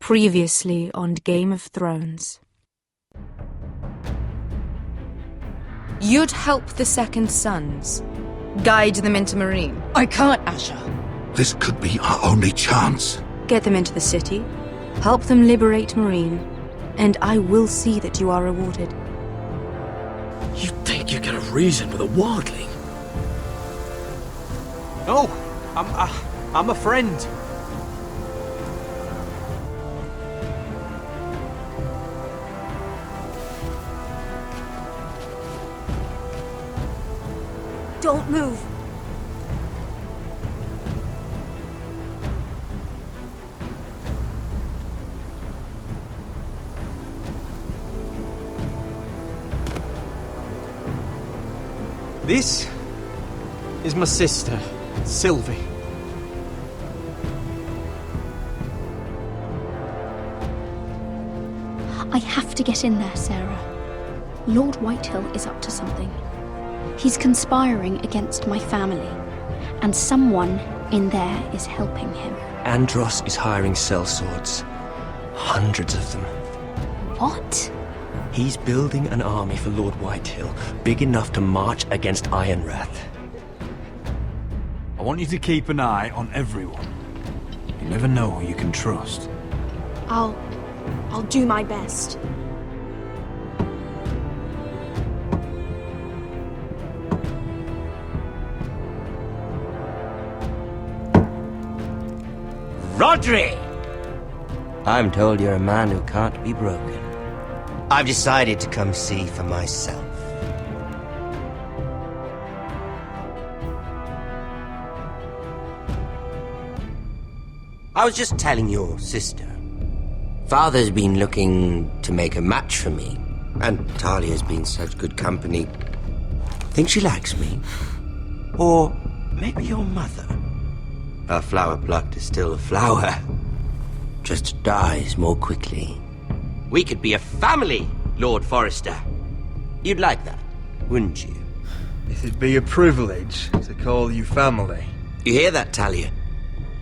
Previously on Game of Thrones. You'd help the Second Sons. Guide them into Marine. I can't, Asha. This could be our only chance. Get them into the city. Help them liberate Marine. And I will see that you are rewarded. You think you can reason with a wildling? No, I'm a friend. Don't move. This is my sister, Sylvie. I have to get in there, Sarah. Lord Whitehill is up to something. He's conspiring against my family, and someone in there is helping him. Andros is hiring sellswords. Hundreds of them. What? He's building an army for Lord Whitehill, big enough to march against Ironrath. I want you to keep an eye on everyone. You never know who you can trust. I'll do my best. Rodri! I'm told you're a man who can't be broken. I've decided to come see for myself. I was just telling your sister. Father's been looking to make a match for me, and Talia's been such good company. Think she likes me? Or maybe your mother? A flower plucked is still a flower. Just dies more quickly. We could be a family, Lord Forrester. You'd like that, wouldn't you? It'd be a privilege to call you family. You hear that, Talia?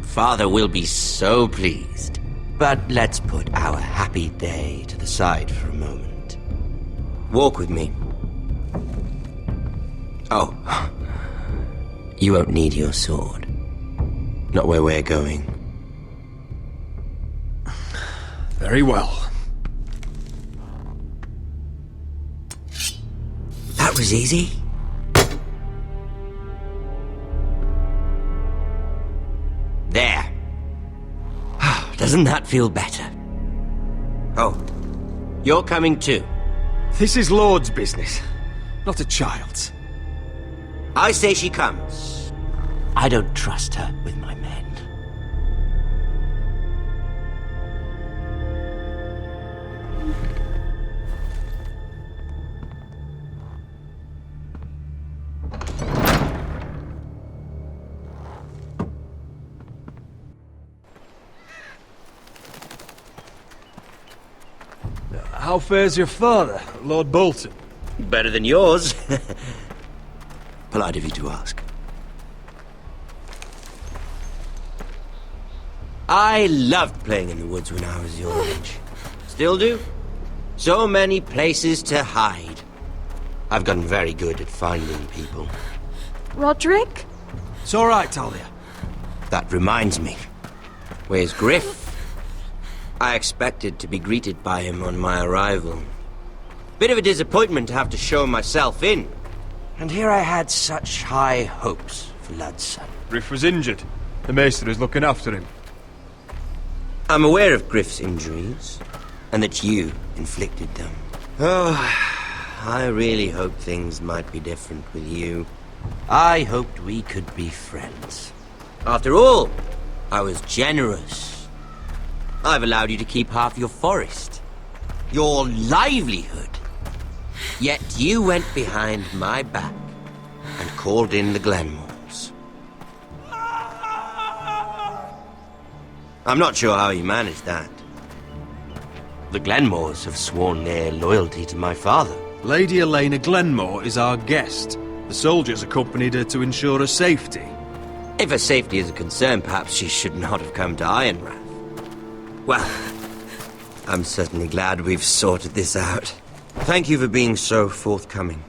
Father will be so pleased. But let's put our happy day to the side for a moment. Walk with me. Oh, you won't need your sword. Not where we're going. Very well. That was easy. There. Doesn't that feel better? Oh, you're coming too. This is Lord's business, not a child's. I say she comes. I don't trust her with my men. How fares your father, Lord Bolton? Better than yours. Polite of you to ask. I loved playing in the woods when I was your age. Still do. So many places to hide. I've gotten very good at finding people. Roderick? It's all right, Talia. That reminds me. Where's Griff? I expected to be greeted by him on my arrival. Bit of a disappointment to have to show myself in. And here I had such high hopes for Ludson. Griff was injured. The maester is looking after him. I'm aware of Griff's injuries, and that you inflicted them. Oh, I really hoped things might be different with you. I hoped we could be friends. After all, I was generous. I've allowed you to keep half your forest, your livelihood. Yet you went behind my back and called in the Glenmores. I'm not sure how you managed that. The Glenmores have sworn their loyalty to my father. Lady Elena Glenmore is our guest. The soldiers accompanied her to ensure her safety. If her safety is a concern, perhaps she should not have come to Ironrath. Well, I'm certainly glad we've sorted this out. Thank you for being so forthcoming.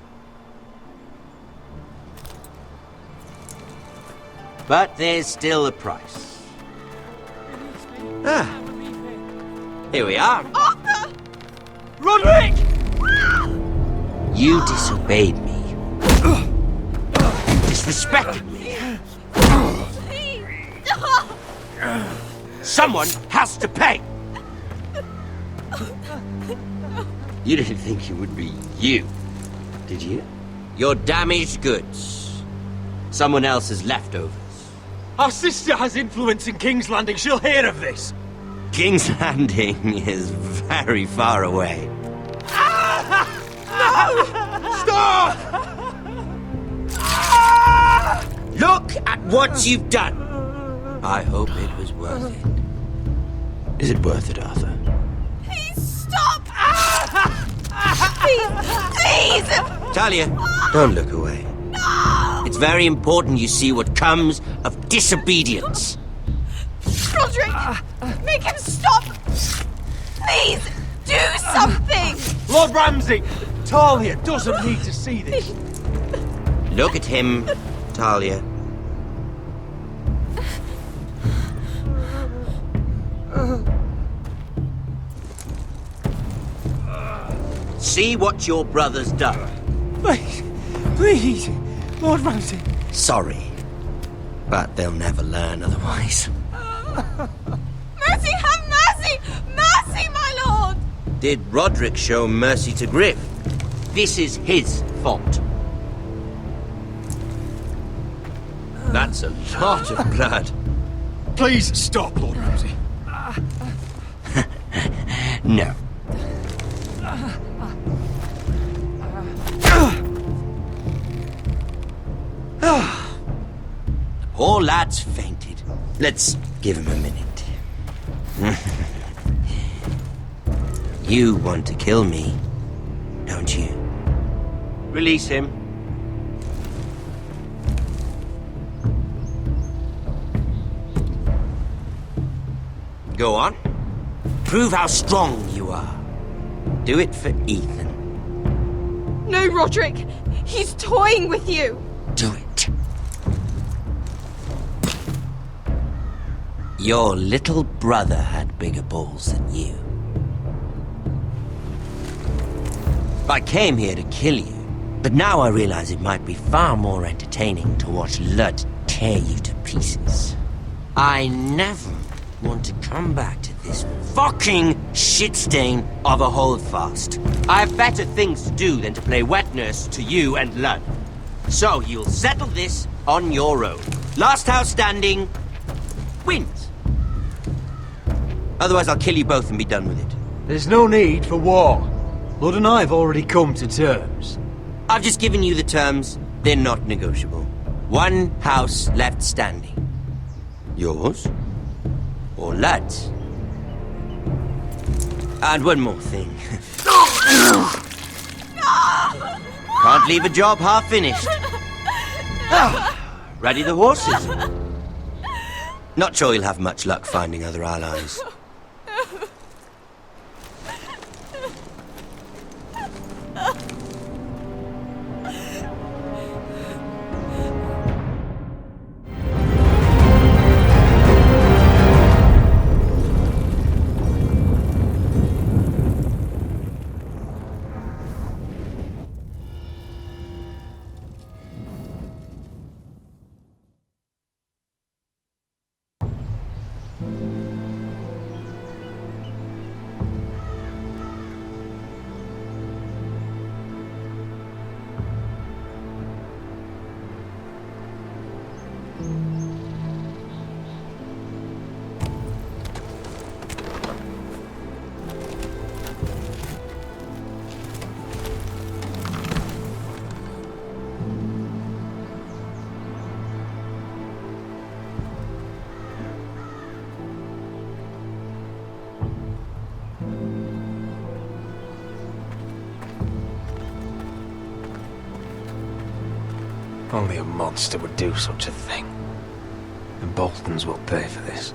But there's still a price. Ah. Here we are. Arthur! Roderick! You disobeyed me. You disrespected me. Someone has to pay! You didn't think it would be you, did you? Your damaged goods. Someone else's leftovers. Our sister has influence in King's Landing. She'll hear of this. King's Landing is very far away. Stop! Look at what you've done! I hope it was worth it. Is it worth it, Arthur? Please stop! Please! Talia, don't look away. It's very important you see what comes of disobedience. Roderick! Make him stop! Please! Do something! Lord Ramsay! Talia doesn't need to see this. Look at him, Talia. See what your brother's done. Please, Lord Ramsay. Sorry, but they'll never learn otherwise. Mercy, have mercy! Mercy, my lord! Did Roderick show mercy to Griff? This is his fault. That's a lot of blood. Please stop, Lord Ramsay. No. The poor lad's fainted. Let's give him a minute. You want to kill me, don't you? Release him. Go on. Prove how strong you are. Do it for Ethan. No, Roderick! He's toying with you! Do it. Your little brother had bigger balls than you. I came here to kill you, but now I realize it might be far more entertaining to watch Lud tear you to pieces. I never want to come back to this fucking shit stain of a holdfast. I have better things to do than to play wet nurse to you and Lud. So you'll settle this on your own. Last house standing wins. Otherwise I'll kill you both and be done with it. There's no need for war. Lord and I have already come to terms. I've just given you the terms. They're not negotiable. One house left standing. Yours or Lud's. And one more thing. Can't leave a job half finished. Ready the horses? Not sure you'll have much luck finding other allies. Only a monster would do such a thing. And Boltons will pay for this.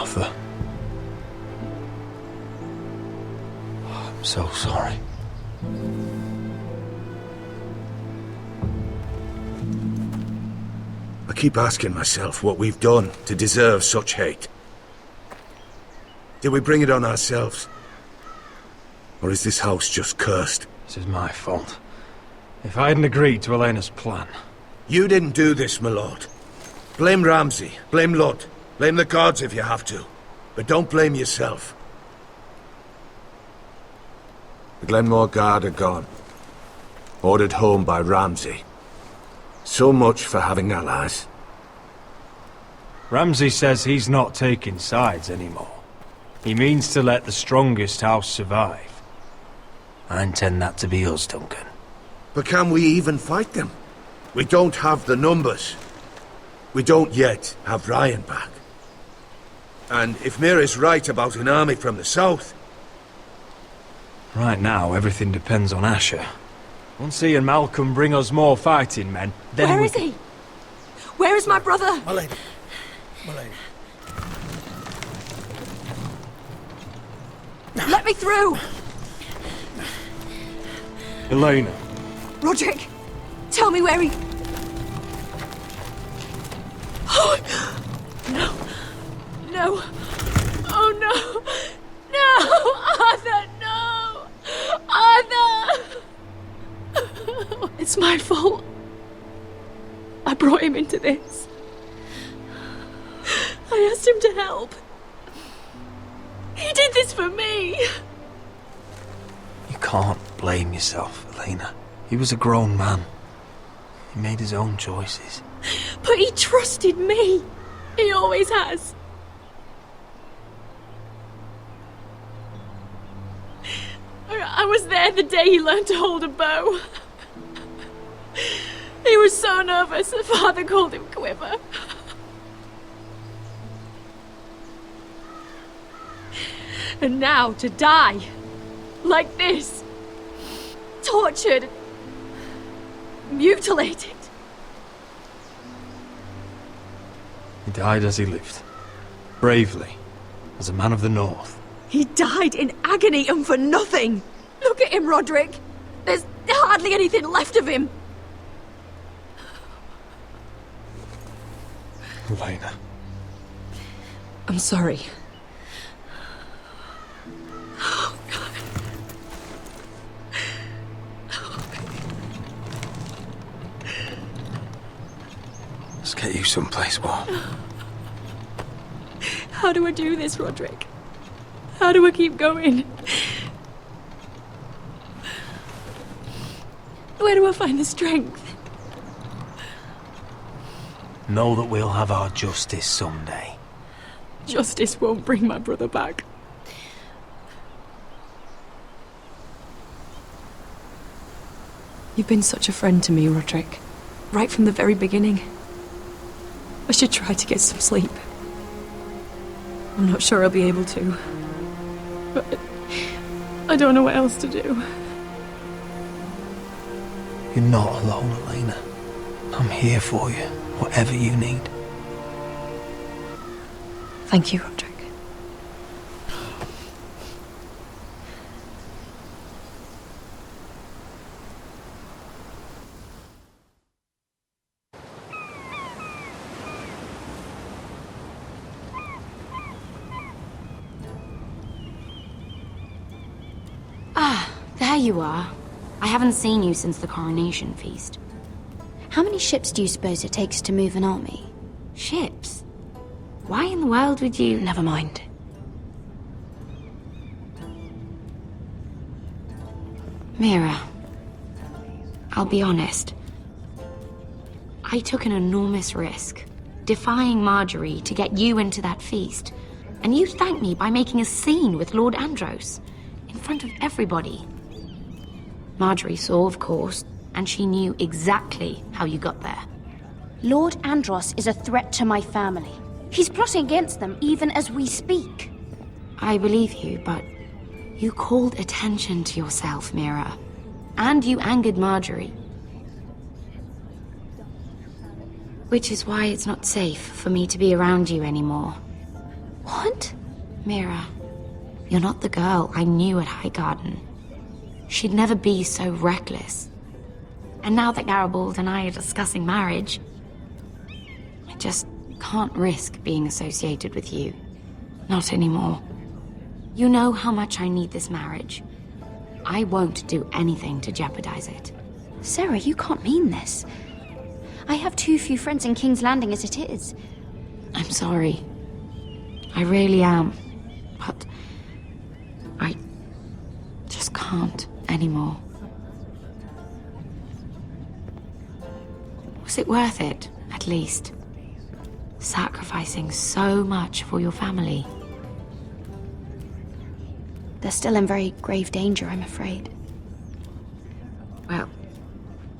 Arthur. I'm so sorry. I keep asking myself what we've done to deserve such hate. Did we bring it on ourselves? Or is this house just cursed? This is my fault. If I hadn't agreed to Elena's plan... You didn't do this, my lord. Blame Ramsay, blame Lud, blame the gods if you have to. But don't blame yourself. The Glenmore Guard are gone. Ordered home by Ramsay. So much for having allies. Ramsay says he's not taking sides anymore. He means to let the strongest house survive. I intend that to be us, Duncan. But can we even fight them? We don't have the numbers. We don't yet have Ryan back. And if Mira's right about an army from the south... Right now, everything depends on Asher. Once he and Malcolm bring us more fighting men, then Where is he? Where is my brother? My lady. My lady. Let me through! Elena. Roderick, tell me where he... Oh, no. No. Oh, no. No! Arthur, no! Arthur! It's my fault. I brought him into this. I asked him to help. He did this for me. You can't blame yourself, Elena. He was a grown man. He made his own choices. But he trusted me. He always has. I was there the day he learned to hold a bow. He was so nervous that Father called him Quiver. And now to die. Like this. Tortured. Mutilated. He died as he lived. Bravely. As a man of the North. He died in agony and for nothing. Look at him, Roderick. There's hardly anything left of him. Elena. I'm sorry. Oh, God. Let's get you someplace warm. How do I do this, Roderick? How do I keep going? Where do I find the strength? Know that we'll have our justice someday. Justice won't bring my brother back. You've been such a friend to me, Roderick. Right from the very beginning. I should try to get some sleep. I'm not sure I'll be able to. But I don't know what else to do. You're not alone, Elena. I'm here for you, whatever you need. Thank you, Roderick. There you are. I haven't seen you since the coronation feast. How many ships do you suppose it takes to move an army? Ships? Why in the world would you... Never mind. Mira, I'll be honest. I took an enormous risk, defying Marjorie to get you into that feast. And you thanked me by making a scene with Lord Andros, in front of everybody. Marjorie saw, of course, and she knew exactly how you got there. Lord Andros is a threat to my family. He's plotting against them even as we speak. I believe you, but you called attention to yourself, Mira. And you angered Marjorie. Which is why it's not safe for me to be around you anymore. What? What? Mira, you're not the girl I knew at Highgarden. She'd never be so reckless. And now that Garibald and I are discussing marriage, I just can't risk being associated with you. Not anymore. You know how much I need this marriage. I won't do anything to jeopardize it. Sarah, you can't mean this. I have too few friends in King's Landing as it is. I'm sorry. I really am. But I just can't anymore. Was it worth it, at least? Sacrificing so much for your family? They're still in very grave danger, I'm afraid. Well,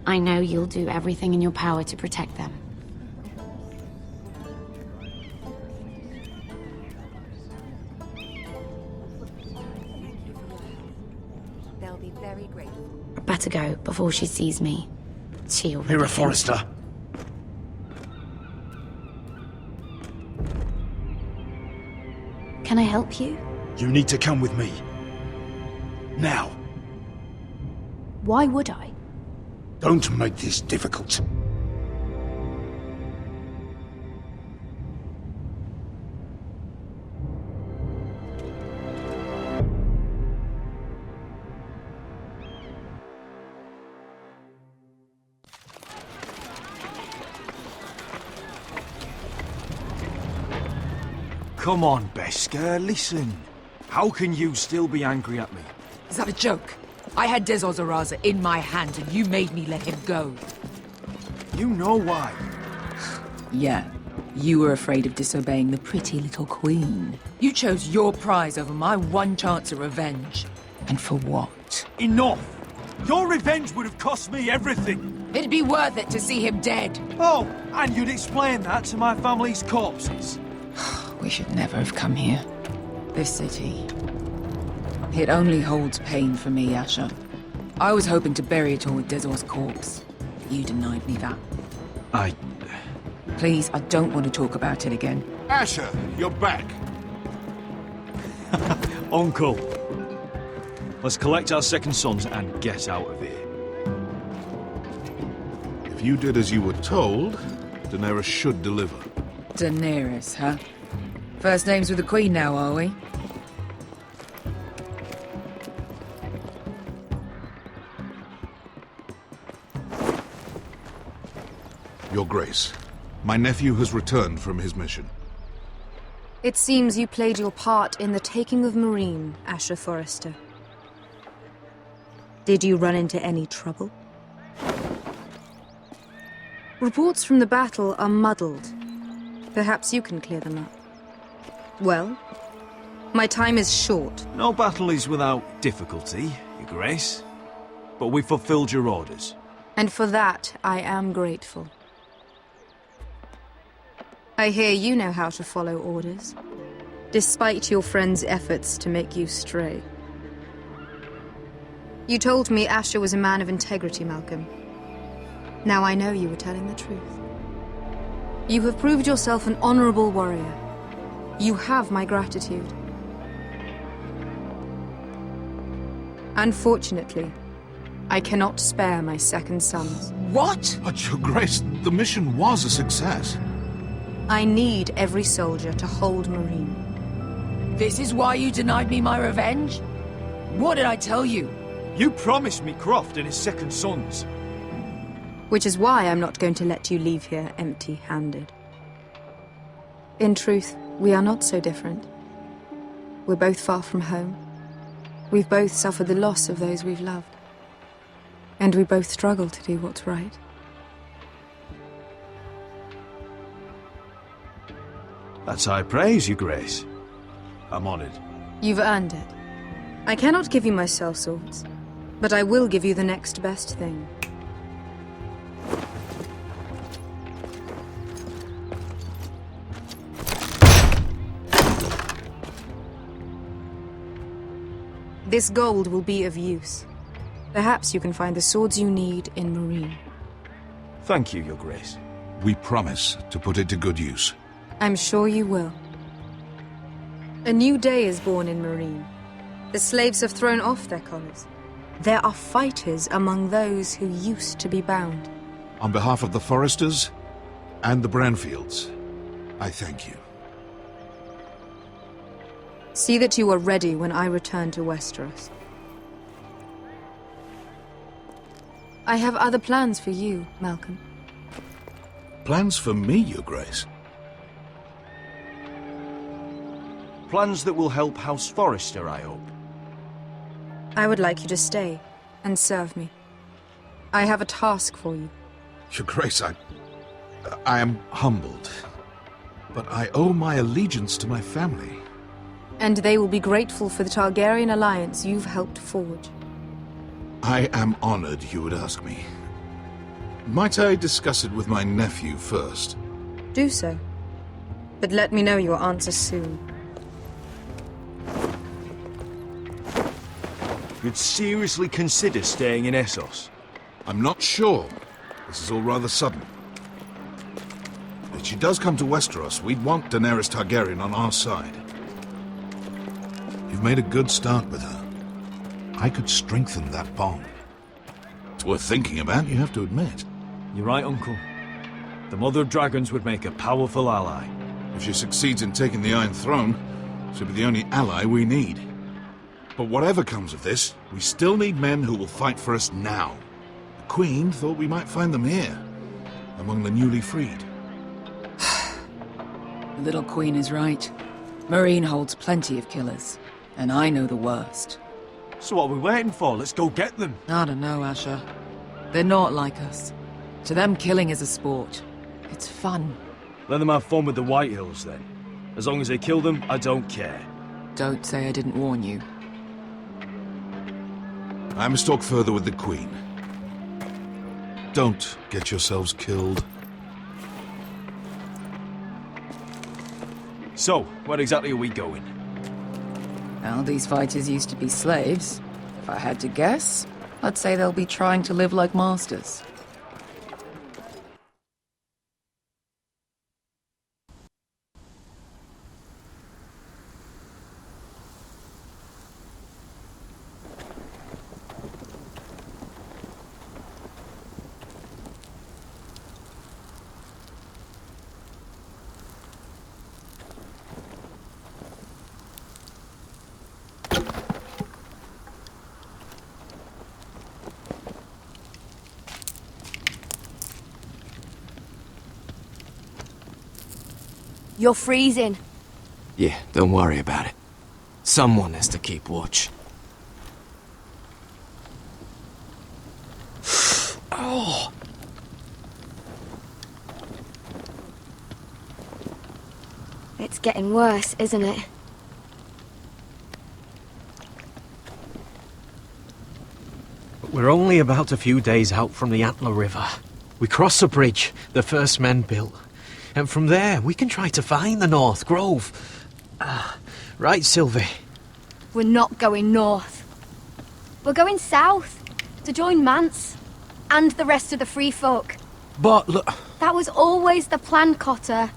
I know you'll do everything in your power to protect them. They'll be very grateful. I'd better go before she sees me. She already Mira thinks- Forrester. Can I help you? You need to come with me. Now. Why would I? Don't make this difficult. Come on, Beskar, listen. How can you still be angry at me? Is that a joke? I had Dezor Zaraza in my hand and you made me let him go. You know why. Yeah. You were afraid of disobeying the pretty little queen. You chose your prize over my one chance of revenge. And for what? Enough! Your revenge would have cost me everything. It'd be worth it to see him dead. Oh, and you'd explain that to my family's corpses. We should never have come here. This city. It only holds pain for me, Asher. I was hoping to bury it all with Dezor's corpse. You denied me that. Please, I don't want to talk about it again. Asher, you're back. Uncle. Let's collect our second sons and get out of here. If you did as you were told, Daenerys should deliver. Daenerys, huh? First names with the Queen now, are we? Your Grace, my nephew has returned from his mission. It seems you played your part in the taking of Marine, Asher Forrester. Did you run into any trouble? Reports from the battle are muddled. Perhaps you can clear them up. Well, my time is short. No battle is without difficulty, Your Grace. But we fulfilled your orders. And for that, I am grateful. I hear you know how to follow orders, despite your friend's efforts to make you stray. You told me Asher was a man of integrity, Malcolm. Now I know you were telling the truth. You have proved yourself an honorable warrior. You have my gratitude. Unfortunately, I cannot spare my second sons. What? But, Your Grace, the mission was a success. I need every soldier to hold Marine. This is why you denied me my revenge? What did I tell you? You promised me Croft and his second sons. Which is why I'm not going to let you leave here empty-handed. In truth, we are not so different. We're both far from home. We've both suffered the loss of those we've loved. And we both struggle to do what's right. That's high praise, Your Grace. I'm honored. You've earned it. I cannot give you my sellswords, but I will give you the next best thing. This gold will be of use. Perhaps you can find the swords you need in Marine. Thank you, Your Grace. We promise to put it to good use. I'm sure you will. A new day is born in Marine. The slaves have thrown off their collars. There are fighters among those who used to be bound. On behalf of the Foresters and the Branfields, I thank you. See that you are ready when I return to Westeros. I have other plans for you, Malcolm. Plans for me, Your Grace? Plans that will help House Forrester, I hope. I would like you to stay and serve me. I have a task for you. Your Grace, I am humbled. But I owe my allegiance to my family. And they will be grateful for the Targaryen alliance you've helped forge. I am honored you would ask me. Might I discuss it with my nephew first? Do so. But let me know your answer soon. You'd seriously consider staying in Essos? I'm not sure. This is all rather sudden. If she does come to Westeros, we'd want Daenerys Targaryen on our side. You've made a good start with her. I could strengthen that bond. It's worth thinking about, you have to admit. You're right, Uncle. The Mother of Dragons would make a powerful ally. If she succeeds in taking the Iron Throne, she'll be the only ally we need. But whatever comes of this, we still need men who will fight for us now. The Queen thought we might find them here, among the newly freed. The little Queen is right. Marine holds plenty of killers, and I know the worst. So what are we waiting for? Let's go get them. I don't know, Asher. They're not like us. To them, killing is a sport. It's fun. Let them have fun with the Whitehills, then. As long as they kill them, I don't care. Don't say I didn't warn you. I must talk further with the Queen. Don't get yourselves killed. So, where exactly are we going? Well, these fighters used to be slaves. If I had to guess, I'd say they'll be trying to live like masters. You're freezing. Yeah, don't worry about it. Someone has to keep watch. Oh! It's getting worse, isn't it? We're only about a few days out from the Antler River. We cross a bridge the first men built. And from there, we can try to find the North Grove. Right, Sylvie? We're not going north. We're going south, to join Mance, and the rest of the Free Folk. But look... That was always the plan, Cotter.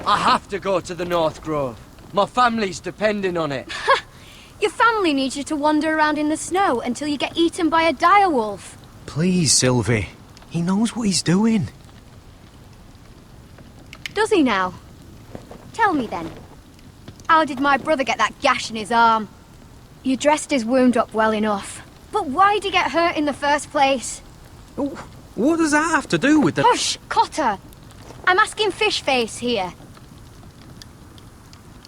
I have to go to the North Grove. My family's depending on it. Your family needs you to wander around in the snow until you get eaten by a direwolf. Please, Sylvie. He knows what he's doing. Does he now? Tell me then. How did my brother get that gash in his arm? You dressed his wound up well enough. But why'd he get hurt in the first place? What does that have to do with the... Hush, Cotter! I'm asking Fishface here.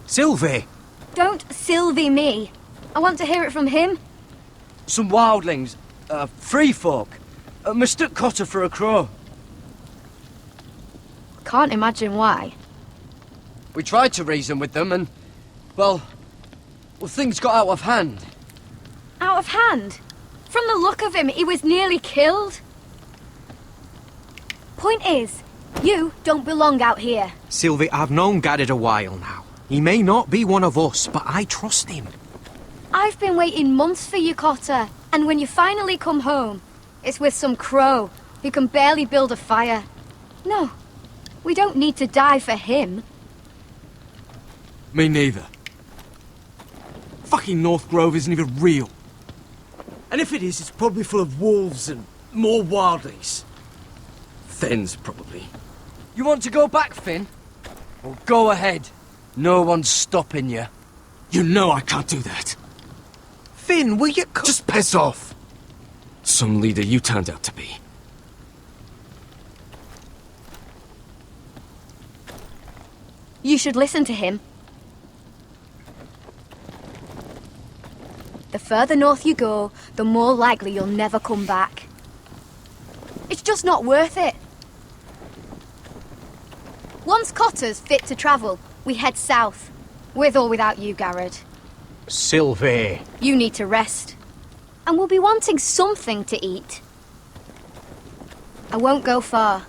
Sylvie! Don't Sylvie me. I want to hear it from him. Some wildlings, free folk, mistook Cotter for a crow. Can't imagine why. We tried to reason with them and, well, things got out of hand. Out of hand? From the look of him, he was nearly killed. Point is, you don't belong out here. Sylvie, I've known Gaddard a while now. He may not be one of us, but I trust him. I've been waiting months for you, Cotter. And when you finally come home, it's with some crow who can barely build a fire. No. We don't need to die for him. Me neither. Fucking North Grove isn't even real. And if it is, it's probably full of wolves and more wildlings. Thens, probably. You want to go back, Finn? Well, go ahead. No one's stopping you. You know I can't do that. Finn, will you just piss off? Some leader you turned out to be. You should listen to him. The further north you go, the more likely you'll never come back. It's just not worth it. Once Cotter's fit to travel, we head south. With or without you, Garrett. Sylvie. You need to rest. And we'll be wanting something to eat. I won't go far.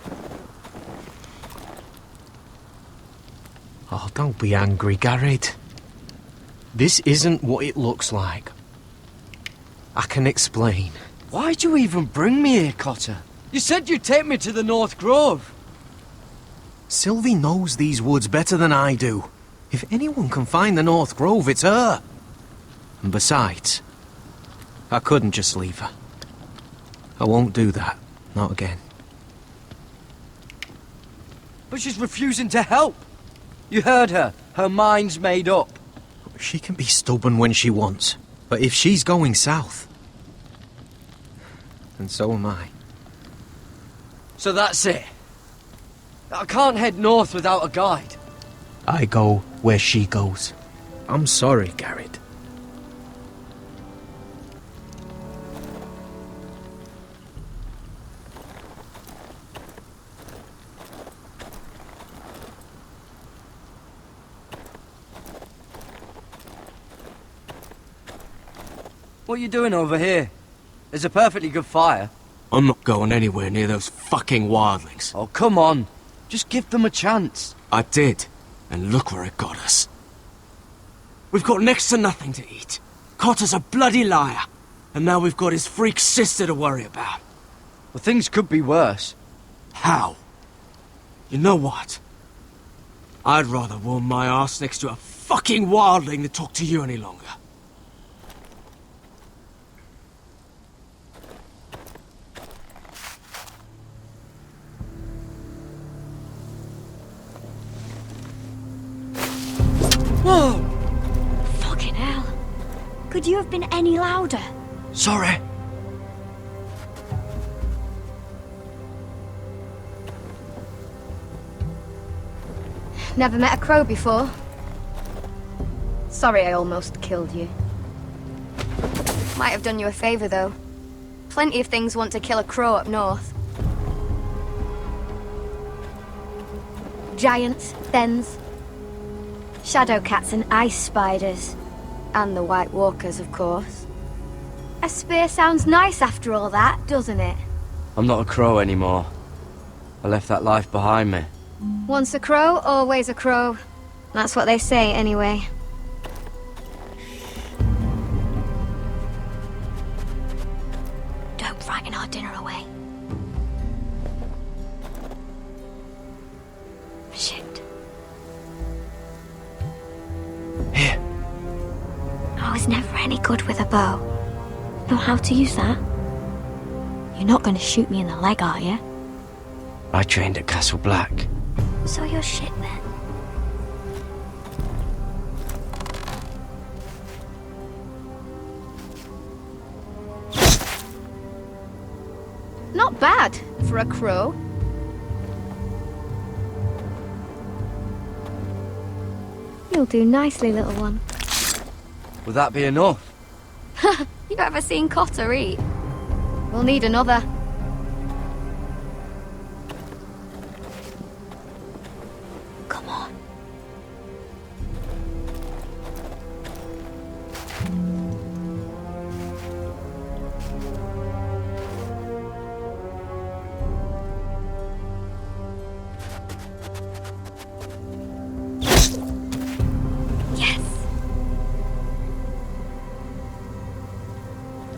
Oh, don't be angry, Garrett. This isn't what it looks like. I can explain. Why'd you even bring me here, Cotter? You said you'd take me to the North Grove. Sylvie knows these woods better than I do. If anyone can find the North Grove, it's her. And besides, I couldn't just leave her. I won't do that. Not again. But she's refusing to help. You heard her. Her mind's made up. She can be stubborn when she wants. But if she's going south, then so am I. So that's it. I can't head north without a guide. I go where she goes. I'm sorry, Garrett. What are you doing over here? There's a perfectly good fire. I'm not going anywhere near those fucking wildlings. Oh, come on. Just give them a chance. I did, and look where it got us. We've got next to nothing to eat. Cotter's a bloody liar, and now we've got his freak sister to worry about. Well, things could be worse. How? You know what? I'd rather warm my ass next to a fucking wildling than talk to you any longer. Whoa! Fucking hell. Could you have been any louder? Sorry. Never met a crow before. Sorry I almost killed you. Might have done you a favor, though. Plenty of things want to kill a crow up north. Giants, thens, shadow cats and ice spiders. And the White Walkers, of course. A spear sounds nice after all that, doesn't it? I'm not a crow anymore. I left that life behind me. Once a crow, always a crow. That's what they say, anyway. Don't frighten our dinner away. Shit. Here. I was never any good with a bow. Know how to use that? You're not going to shoot me in the leg, are you? I trained at Castle Black. So you're shit then. Not bad for a crow. You'll do nicely, little one. Would that be enough? You ever seen Cotter eat? We'll need another. Come on.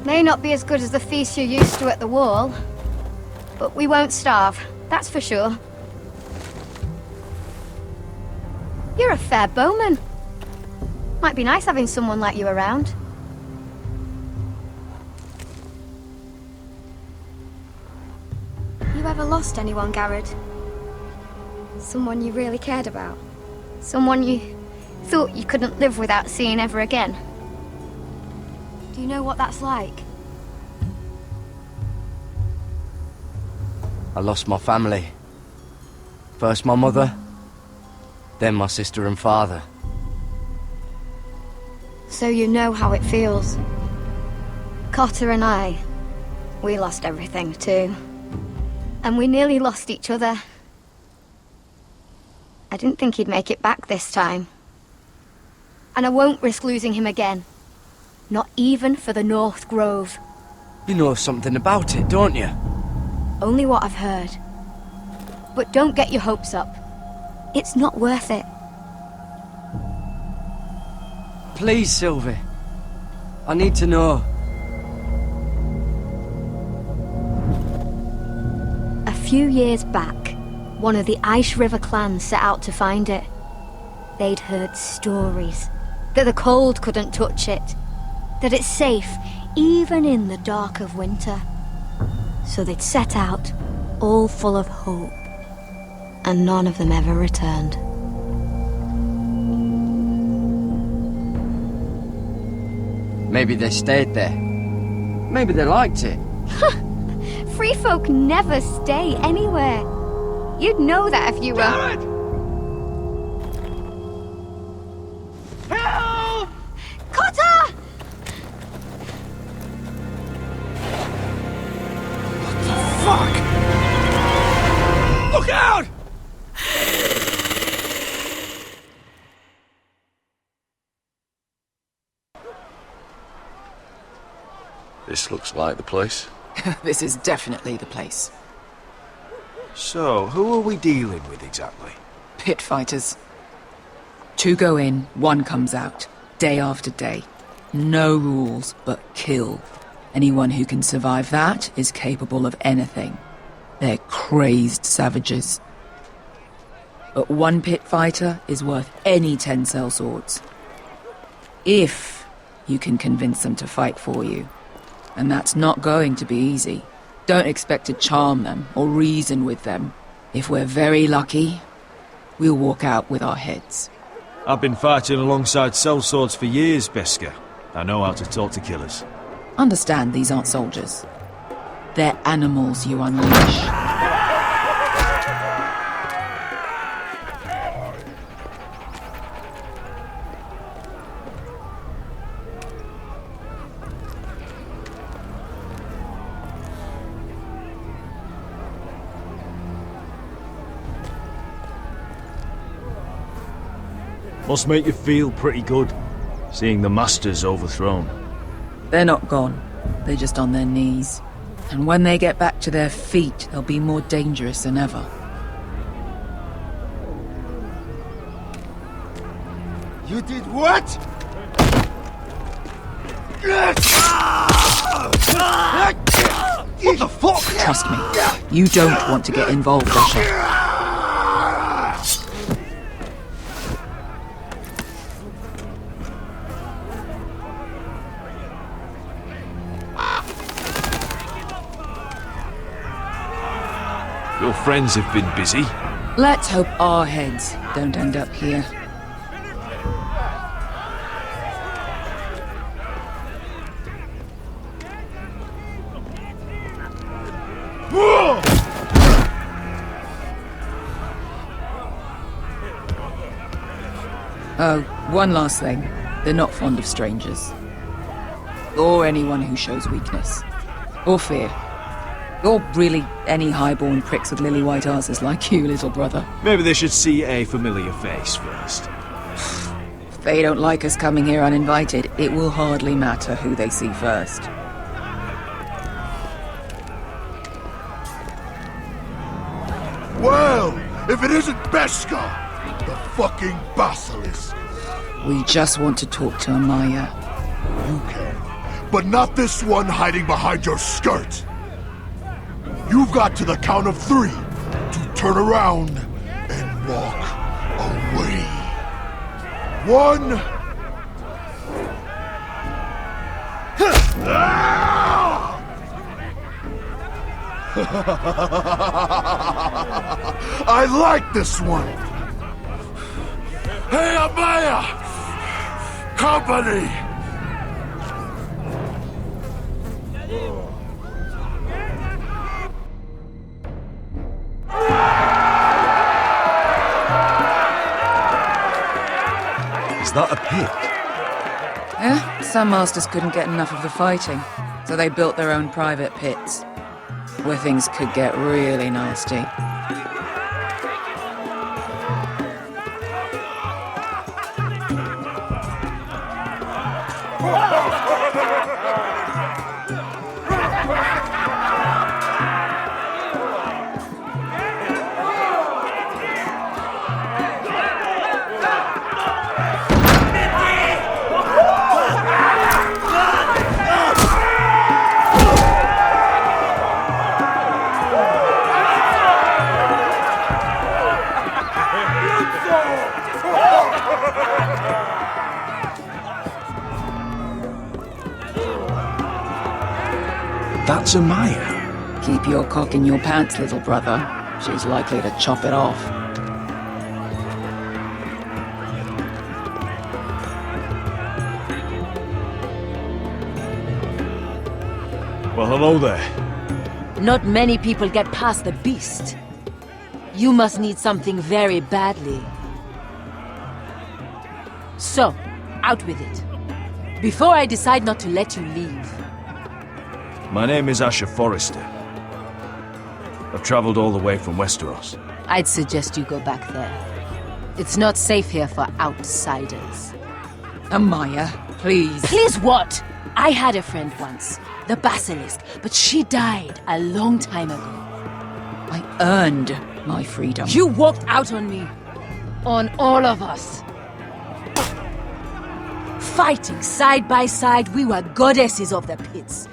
May not be as good as the feast you're used to at the wall, but we won't starve, that's for sure. You're a fair bowman. Might be nice having someone like you around. You ever lost anyone, Garrett? Someone you really cared about? Someone you thought you couldn't live without seeing ever again? Do you know what that's like? I lost my family. First my mother, then my sister and father. So you know how it feels. Cotter and I, we lost everything too. And we nearly lost each other. I didn't think he'd make it back this time. And I won't risk losing him again. Not even for the North Grove. You know something about it, don't you? Only what I've heard. But don't get your hopes up. It's not worth it. Please, Sylvie. I need to know. A few years back, one of the Ice River clans set out to find it. They'd heard stories that the cold couldn't touch it, that it's safe even in the dark of winter. So they'd set out, all full of hope, and none of them ever returned. Maybe they stayed there. Maybe they liked it. Free folk never stay anywhere. You'd know that if you were... Help! Cotter! Fuck! Look out! This looks like the place. This is definitely the place. So, who are we dealing with exactly? Pit fighters. 2 go in, 1 comes out. Day after day. No rules, but kill. Anyone who can survive that is capable of anything. They're crazed savages. But 1 pit fighter is worth any 10 sellswords. If you can convince them to fight for you. And that's not going to be easy. Don't expect to charm them or reason with them. If we're very lucky, we'll walk out with our heads. I've been fighting alongside sellswords for years, Beska. I know how to talk to killers. Understand these aren't soldiers. They're animals you unleash. Must make you feel pretty good, seeing the Masters overthrown. They're not gone. They're just on their knees. And when they get back to their feet, they'll be more dangerous than ever. You did what? What the fuck? Trust me, you don't want to get involved, Asher. Your friends have been busy. Let's hope our heads don't end up here. Oh, one last thing. They're not fond of strangers. Or anyone who shows weakness. Or fear. Or really any highborn pricks with lily white asses like you, little brother. Maybe they should see a familiar face first. If they don't like us coming here uninvited, it will hardly matter who they see first. Well, if it isn't Beska, the fucking basilisk. We just want to talk to Amaya. You can, but not this one hiding behind your skirt. You've got to the count of 3 to turn around and walk away. 1, I like this one. Hey, Amaya! Company! Is that a pit? Yeah, some masters couldn't get enough of the fighting, so they built their own private pits, where things could get really nasty. That's Amaya. Keep your cock in your pants, little brother. She's likely to chop it off. Well, hello there. Not many people get past the beast. You must need something very badly. So, out with it. Before I decide not to let you leave. My name is Asher Forrester. I've traveled all the way from Westeros. I'd suggest you go back there. It's not safe here for outsiders. Amaya, please. Please what? I had a friend once, the Basilisk, but she died a long time ago. I earned my freedom. You walked out on me. On all of us. Fighting side by side, we were goddesses of the pits.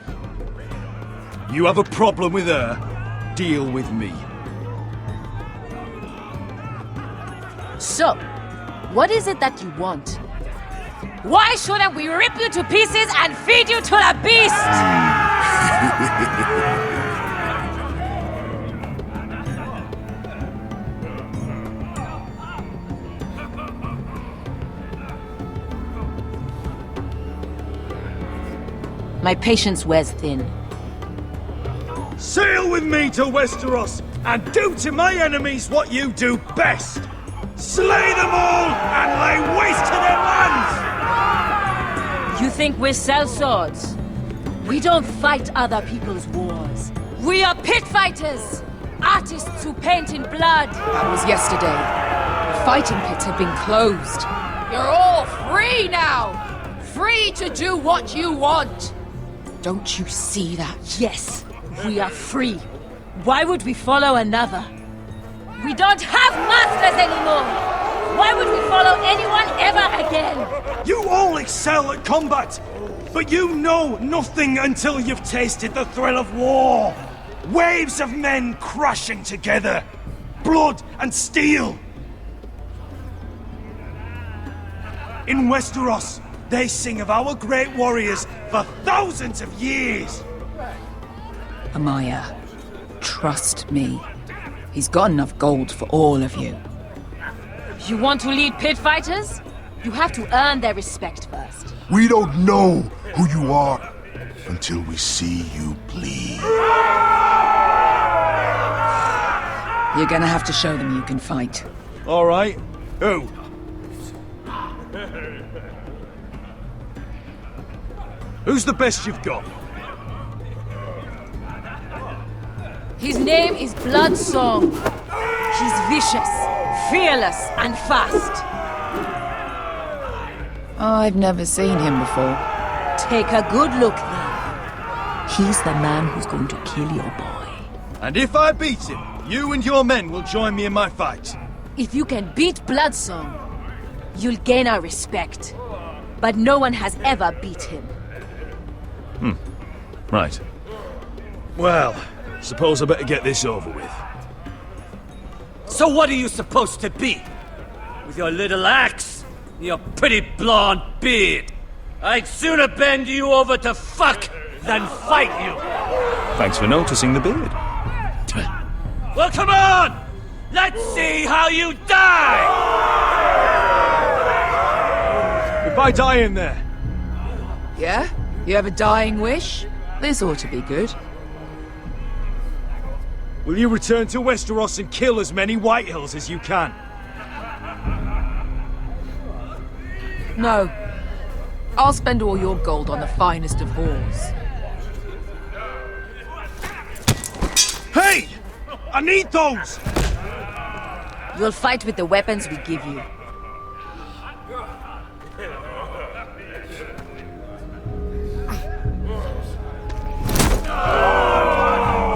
You have a problem with her? Deal with me. So, what is it that you want? Why shouldn't we rip you to pieces and feed you to the beast? My patience wears thin. Sail with me to Westeros and do to my enemies what you do best. Slay them all and lay waste to their lands! You think we sell swords? We don't fight other people's wars. We are pit fighters! Artists who paint in blood! That was yesterday. The fighting pits have been closed. You're all free now! Free to do what you want! Don't you see that? Yes, we are free. Why would we follow another? We don't have masters anymore! Why would we follow anyone ever again? You all excel at combat, but you know nothing until you've tasted the thrill of war. Waves of men crashing together. Blood and steel. In Westeros, they sing of our great warriors for thousands of years. Amaya, trust me. He's got enough gold for all of you. You want to lead pit fighters? You have to earn their respect first. We don't know who you are until we see you bleed. You're gonna have to show them you can fight. All right. Who? Who's the best you've got? His name is Bloodsong. He's vicious, fearless, and fast. I've never seen him before. Take a good look then. He's the man who's going to kill your boy. And if I beat him, you and your men will join me in my fight. If you can beat Bloodsong, you'll gain our respect. But no one has ever beat him. Right. Well, suppose I better get this over with. So what are you supposed to be? With your little axe and your pretty blonde beard? I'd sooner bend you over to fuck than fight you. Thanks for noticing the beard. Well, come on! Let's see how you die! If I die in there, Yeah? You have a dying wish? This ought to be good. will you return to Westeros and kill as many Whitehills as you can? No. I'll spend all your gold on the finest of whores. Hey! I need those! You'll fight with the weapons we give you.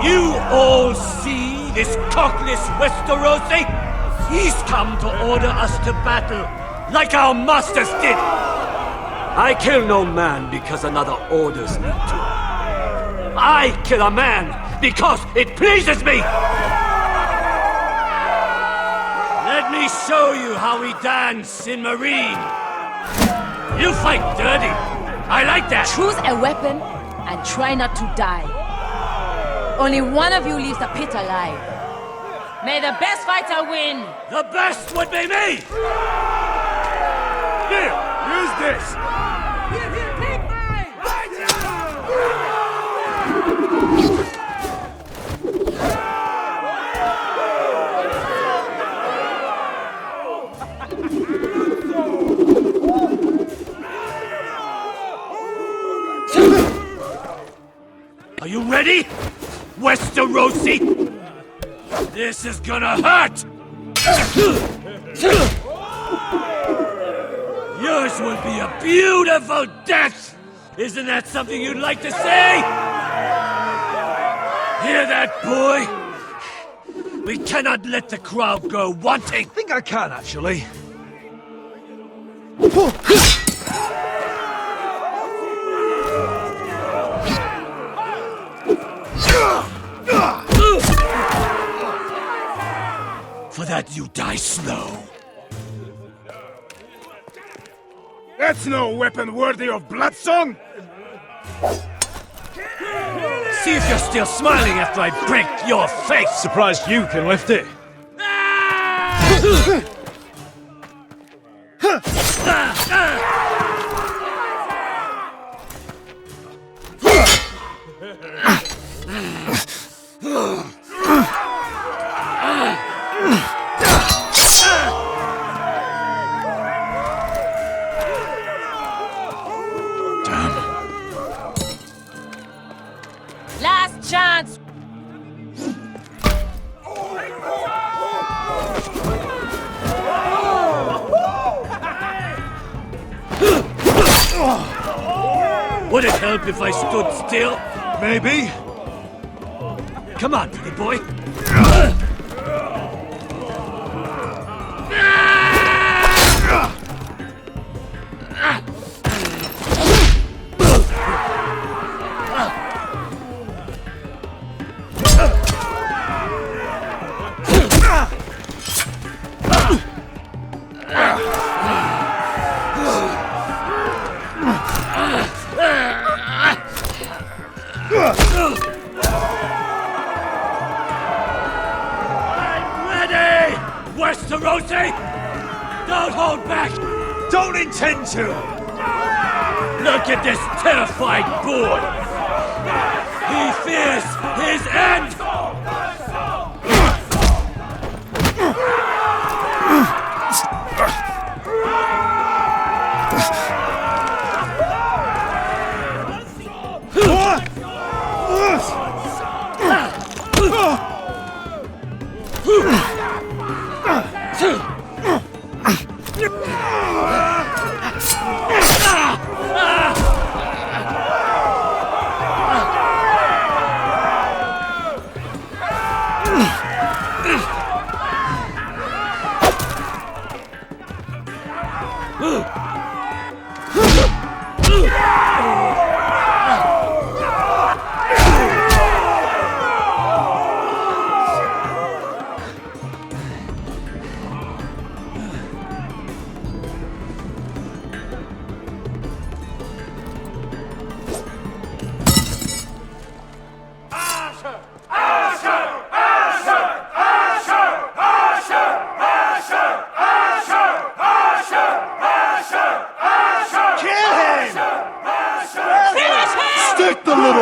You all see this cockless Westerosi? He's come to order us to battle, like our masters did. I kill no man because another orders me to. I kill a man because it pleases me! Let me show you how we dance in Marine. You fight dirty. I like that. Choose a weapon and try not to die. Only one of you leaves the pit alive. May the best fighter win! The best would be me! Here, use this! Are you ready, Westerosi? This is gonna hurt! Yours will be a beautiful death! Isn't that something you'd like to say? Hear that, boy? We cannot let the crowd go wanting! I think I can, actually. For that you die slow. That's no weapon worthy of Bloodsong! See if you're still smiling after I break your face! Surprised you can lift it. Last chance! Would it help if I stood still? Maybe. Come on, pretty boy. Westerosi! Don't hold back! Don't intend to! Look at this terrified boy! He fears his end!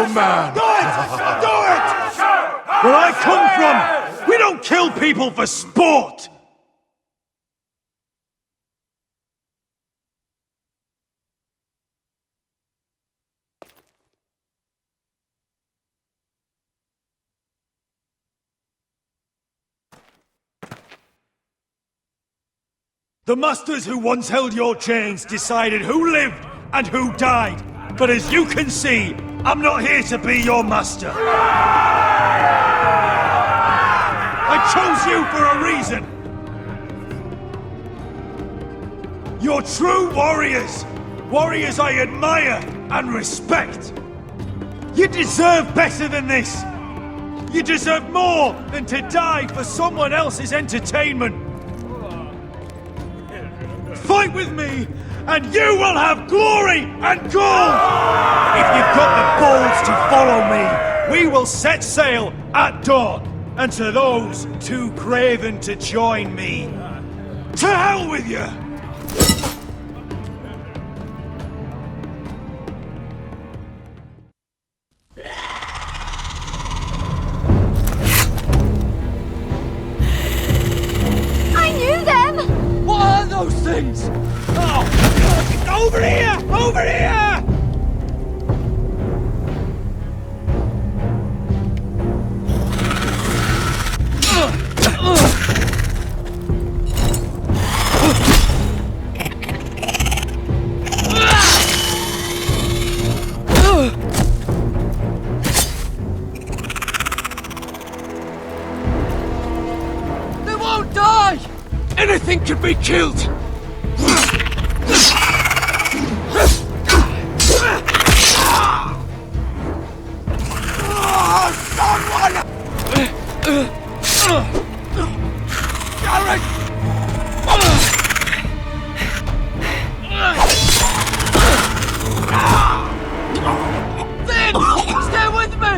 Iron Man! Do it! Do it! Where I come from, we don't kill people for sport! The masters who once held your chains decided who lived and who died. But as you can see, I'm not here to be your master. I chose you for a reason. You're true warriors. Warriors I admire and respect. You deserve better than this. You deserve more than to die for someone else's entertainment. Fight with me, and you will have glory and gold! If you've got the balls to follow me, we will set sail at dawn. And to those too craven to join me, to hell with you! I knew them! What are those things? Oh! Over here! Over here! They won't die! Anything can be killed! Stay with me!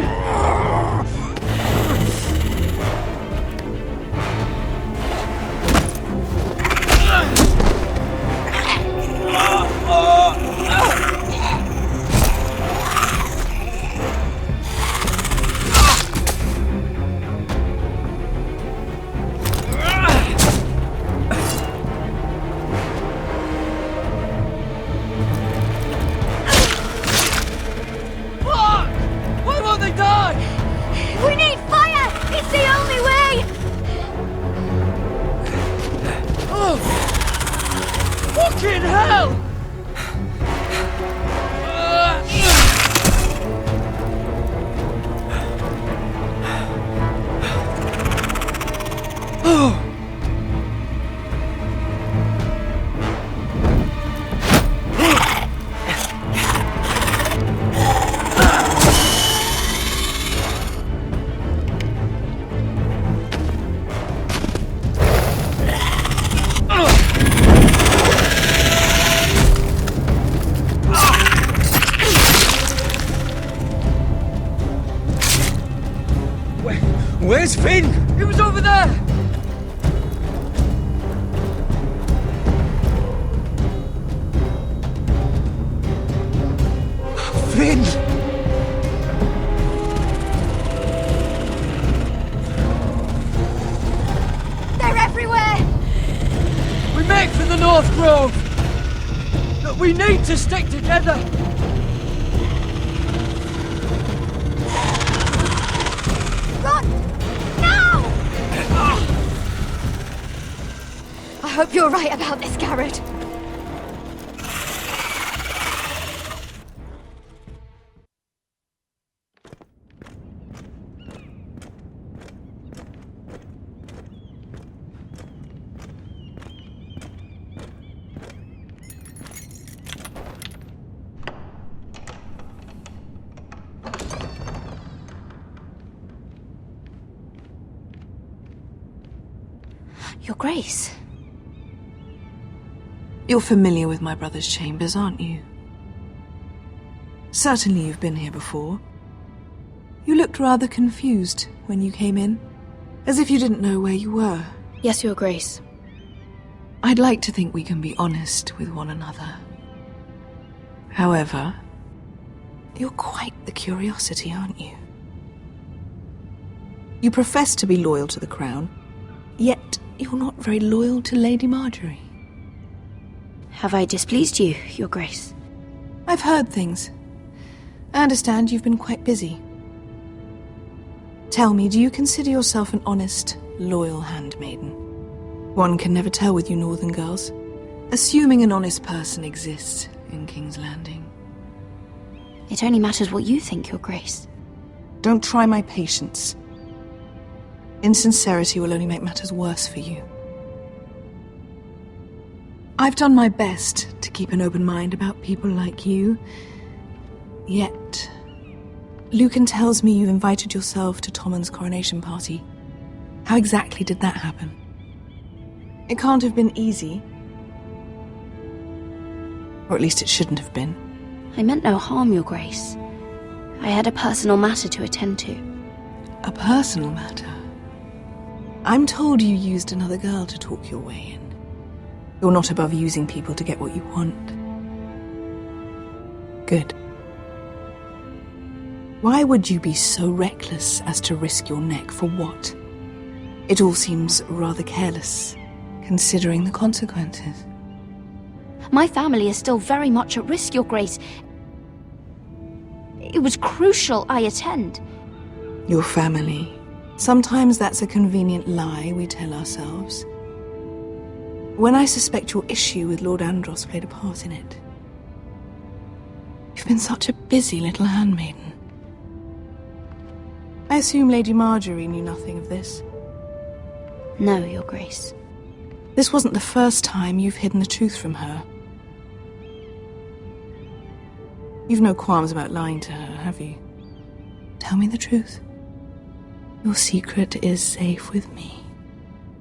Why won't they die? We need fire! It's the only way! Oh! Fucking hell! Oh! Where's Finn? He was over there! Finn! They're everywhere! We make for the North Grove! But we need to stick together! Run! Now! I hope you're right about this, Garrett. Your Grace. You're familiar with my brother's chambers, aren't you? Certainly you've been here before. You looked rather confused when you came in, as if you didn't know where you were. Yes, Your Grace. I'd like to think we can be honest with one another. However, you're quite the curiosity, aren't you? You profess to be loyal to the crown, yet you're not very loyal to Lady Marjorie. Have I displeased you, Your Grace? I've heard things. I understand you've been quite busy. Tell me, do you consider yourself an honest, loyal handmaiden? One can never tell with you northern girls. Assuming an honest person exists in King's Landing. It only matters what you think, Your Grace. Don't try my patience. Insincerity will only make matters worse for you. I've done my best to keep an open mind about people like you. Yet, Lucan tells me you invited yourself to Tommen's coronation party. How exactly did that happen? It can't have been easy. Or at least it shouldn't have been. I meant no harm, Your Grace. I had a personal matter to attend to. A personal matter? I'm told you used another girl to talk your way in. You're not above using people to get what you want. Good. Why would you be so reckless as to risk your neck for what? It all seems rather careless, considering the consequences. My family is still very much at risk, Your Grace. It was crucial I attend. Your family. Sometimes that's a convenient lie we tell ourselves. When I suspect your issue with Lord Andros played a part in it. You've been such a busy little handmaiden. I assume Lady Marjorie knew nothing of this. No, Your Grace. This wasn't the first time you've hidden the truth from her. You've no qualms about lying to her, have you? Tell me the truth. Your secret is safe with me.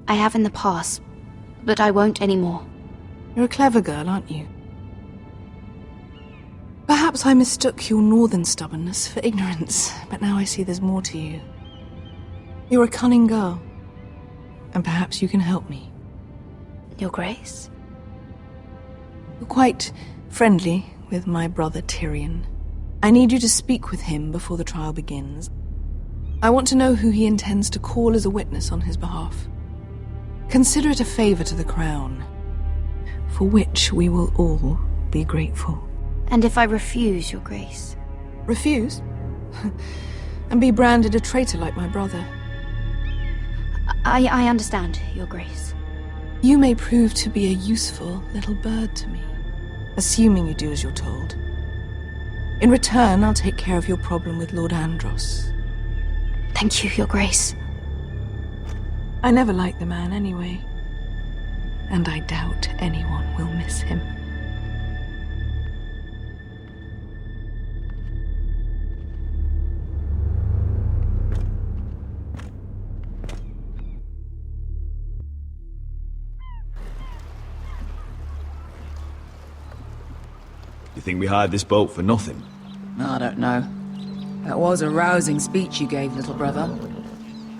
I have in the past, but I won't anymore. You're a clever girl, aren't you? Perhaps I mistook your northern stubbornness for ignorance, but now I see there's more to you. You're a cunning girl, and perhaps you can help me. Your Grace? You're quite friendly with my brother Tyrion. I need you to speak with him before the trial begins. I want to know who he intends to call as a witness on his behalf. Consider it a favor to the crown, for which we will all be grateful. And if I refuse, Your Grace? Refuse? And be branded a traitor like my brother? I understand, Your Grace. You may prove to be a useful little bird to me, assuming you do as you're told. In return, I'll take care of your problem with Lord Andros. Thank you, Your Grace. I never liked the man anyway, and I doubt anyone will miss him. You think we hired this boat for nothing? I don't know. That was a rousing speech you gave, little brother.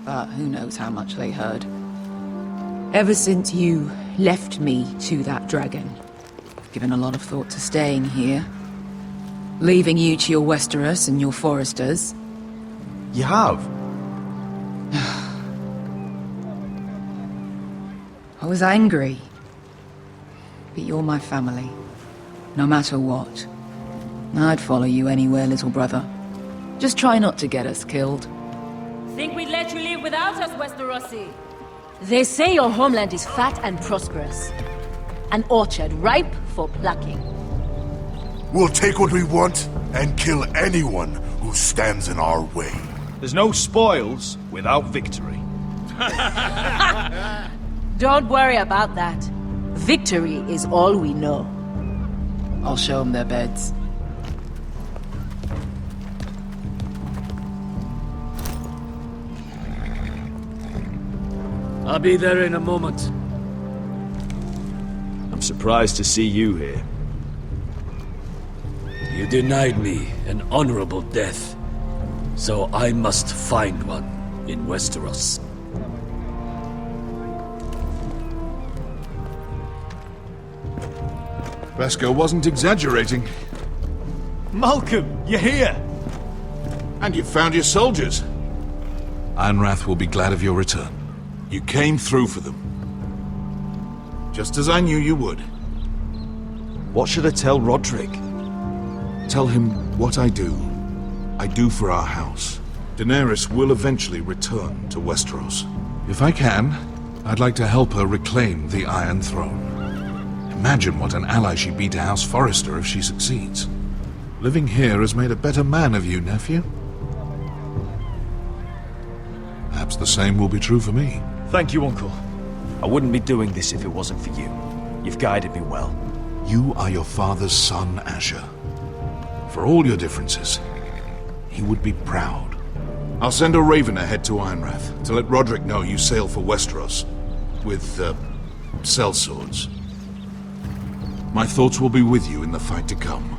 But who knows how much they heard. Ever since you left me to that dragon, I've given a lot of thought to staying here. Leaving you to your Westeros and your Foresters. You have? I was angry. But you're my family. No matter what. I'd follow you anywhere, little brother. Just try not to get us killed. Think we'd let you live without us, Westerosi? They say your homeland is fat and prosperous. An orchard ripe for plucking. We'll take what we want and kill anyone who stands in our way. There's no spoils without victory. Don't worry about that. Victory is all we know. I'll show them their beds. I'll be there in a moment. I'm surprised to see you here. You denied me an honorable death, so I must find one in Westeros. Vesco wasn't exaggerating. Malcolm, you're here! And you've found your soldiers. Ironrath will be glad of your return. You came through for them. Just as I knew you would. What should I tell Roderick? Tell him what I do for our house. Daenerys will eventually return to Westeros. If I can, I'd like to help her reclaim the Iron Throne. Imagine what an ally she'd be to House Forrester if she succeeds. Living here has made a better man of you, nephew. Perhaps the same will be true for me. Thank you, Uncle. I wouldn't be doing this if it wasn't for you. You've guided me well. You are your father's son, Asher. For all your differences, he would be proud. I'll send a raven ahead to Ironrath to let Roderick know you sail for Westeros with, sellswords. My thoughts will be with you in the fight to come.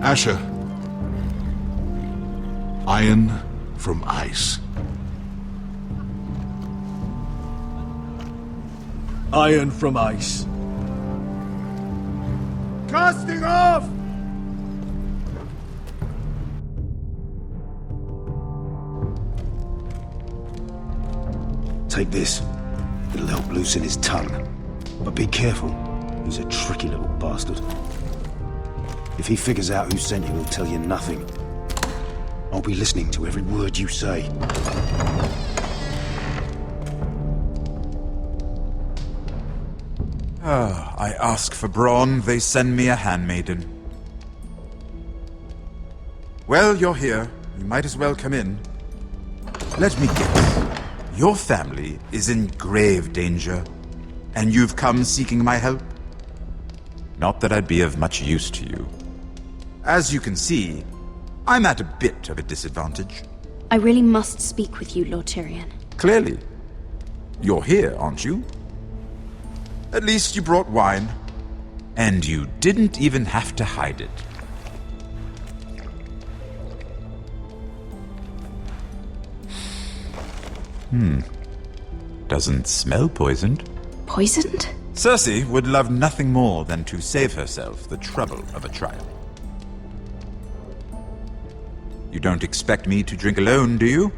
Asher. Iron from ice. Iron from ice. Casting off! Take this. It'll help loosen his tongue. But be careful. He's a tricky little bastard. If he figures out who sent you, he'll tell you nothing. I'll be listening to every word you say. I ask for brawn, they send me a handmaiden. Well, you're here. You might as well come in. Let me guess. Your family is in grave danger, and you've come seeking my help? Not that I'd be of much use to you. As you can see, I'm at a bit of a disadvantage. I really must speak with you, Lord Tyrion. Clearly. You're here, aren't you? At least you brought wine. And you didn't even have to hide it. Doesn't smell poisoned. Poisoned? Cersei would love nothing more than to save herself the trouble of a trial. You don't expect me to drink alone, do you?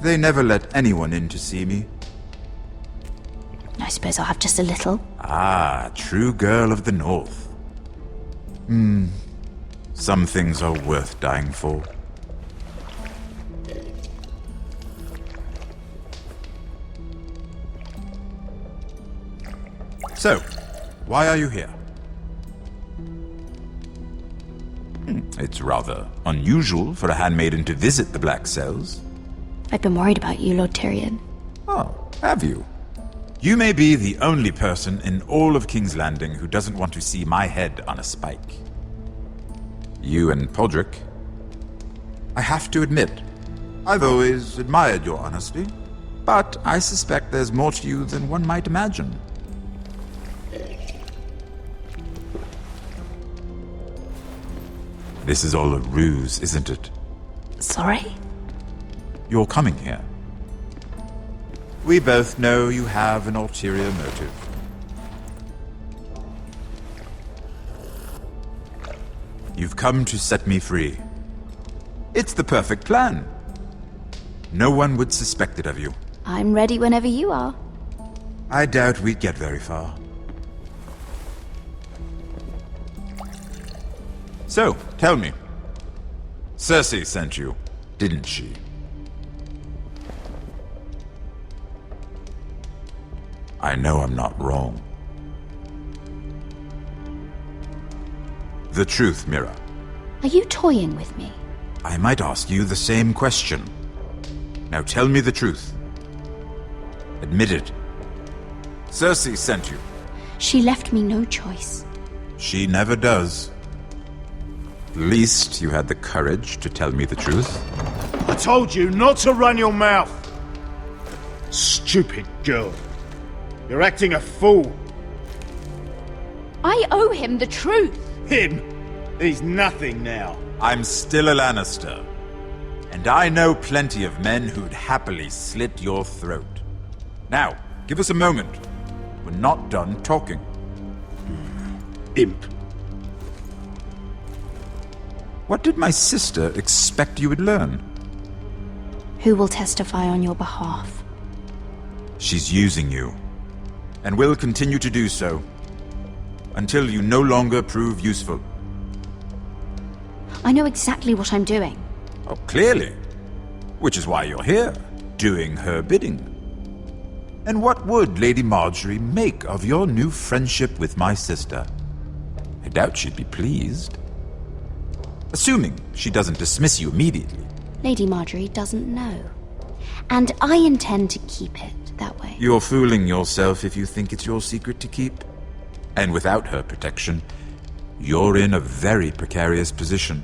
They never let anyone in to see me. I suppose I'll have just a little. Ah, true girl of the North. Some things are worth dying for. So, why are you here? It's rather unusual for a handmaiden to visit the Black Cells. I've been worried about you, Lord Tyrion. Oh, have you? You may be the only person in all of King's Landing who doesn't want to see my head on a spike. You and Podrick. I have to admit, I've always admired your honesty, but I suspect there's more to you than one might imagine. This is all a ruse, isn't it? Sorry? You're coming here. We both know you have an ulterior motive. You've come to set me free. It's the perfect plan. No one would suspect it of you. I'm ready whenever you are. I doubt we'd get very far. So, tell me. Cersei sent you, didn't she? I know I'm not wrong. The truth, Mira. Are you toying with me? I might ask you the same question. Now tell me the truth. Admit it. Cersei sent you. She left me no choice. She never does. At least you had the courage to tell me the truth. I told you not to run your mouth! Stupid girl. You're acting a fool. I owe him the truth. Him? He's nothing now. I'm still a Lannister. And I know plenty of men who'd happily slit your throat. Now, give us a moment. We're not done talking. Imp. What did my sister expect you would learn? Who will testify on your behalf? She's using you, and will continue to do so, until you no longer prove useful. I know exactly what I'm doing. Oh, clearly. Which is why you're here, doing her bidding. And what would Lady Marjorie make of your new friendship with my sister? I doubt she'd be pleased. Assuming she doesn't dismiss you immediately. Lady Marjorie doesn't know. And I intend to keep it that way. You're fooling yourself if you think it's your secret to keep. And without her protection, you're in a very precarious position.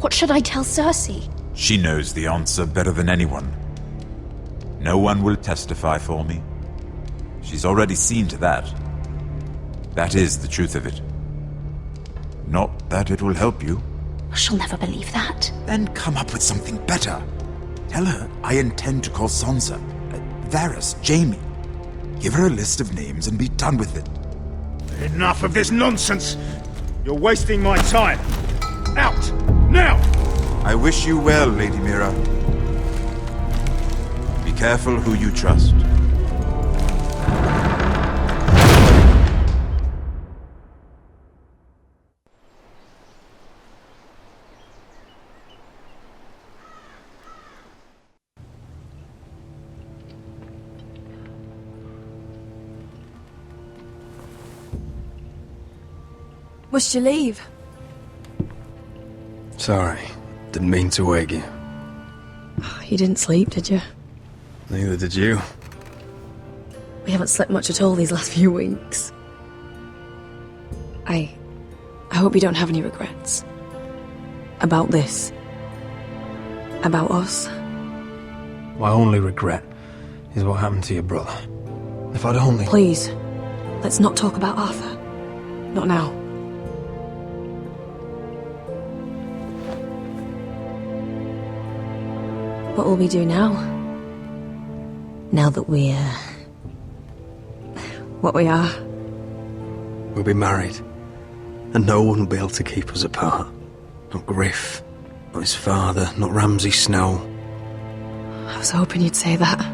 What should I tell Cersei? She knows the answer better than anyone. No one will testify for me. She's already seen to that. That is the truth of it. Not that it will help you. She'll never believe that. Then come up with something better. Tell her I intend to call Sansa, Varys, Jaime. Give her a list of names and be done with it. Enough of this nonsense! You're wasting my time! Out! Now! I wish you well, Lady Mira. Be careful who you trust. Must you leave? Sorry, didn't mean to wake you. You didn't sleep, did you? Neither did you. We haven't slept much at all these last few weeks. I hope you don't have any regrets. About this. About us. My only regret is what happened to your brother. If I'd only... Please, let's not talk about Arthur. Not now. What will we do now? Now that we're... what we are? We'll be married. And no one will be able to keep us apart. Not Griff, not his father, not Ramsay Snow. I was hoping you'd say that.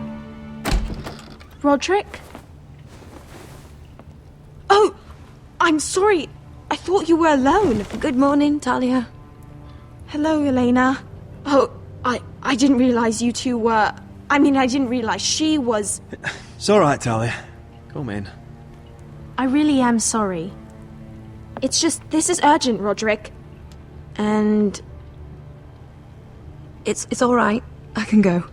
Roderick? Oh! I'm sorry. I thought you were alone. Good morning, Talia. Hello, Elena. Oh, I didn't realize you two were... I mean, I didn't realize she was... It's alright, Talia. Come in. I really am sorry. It's just, this is urgent, Roderick. And... It's alright. I can go.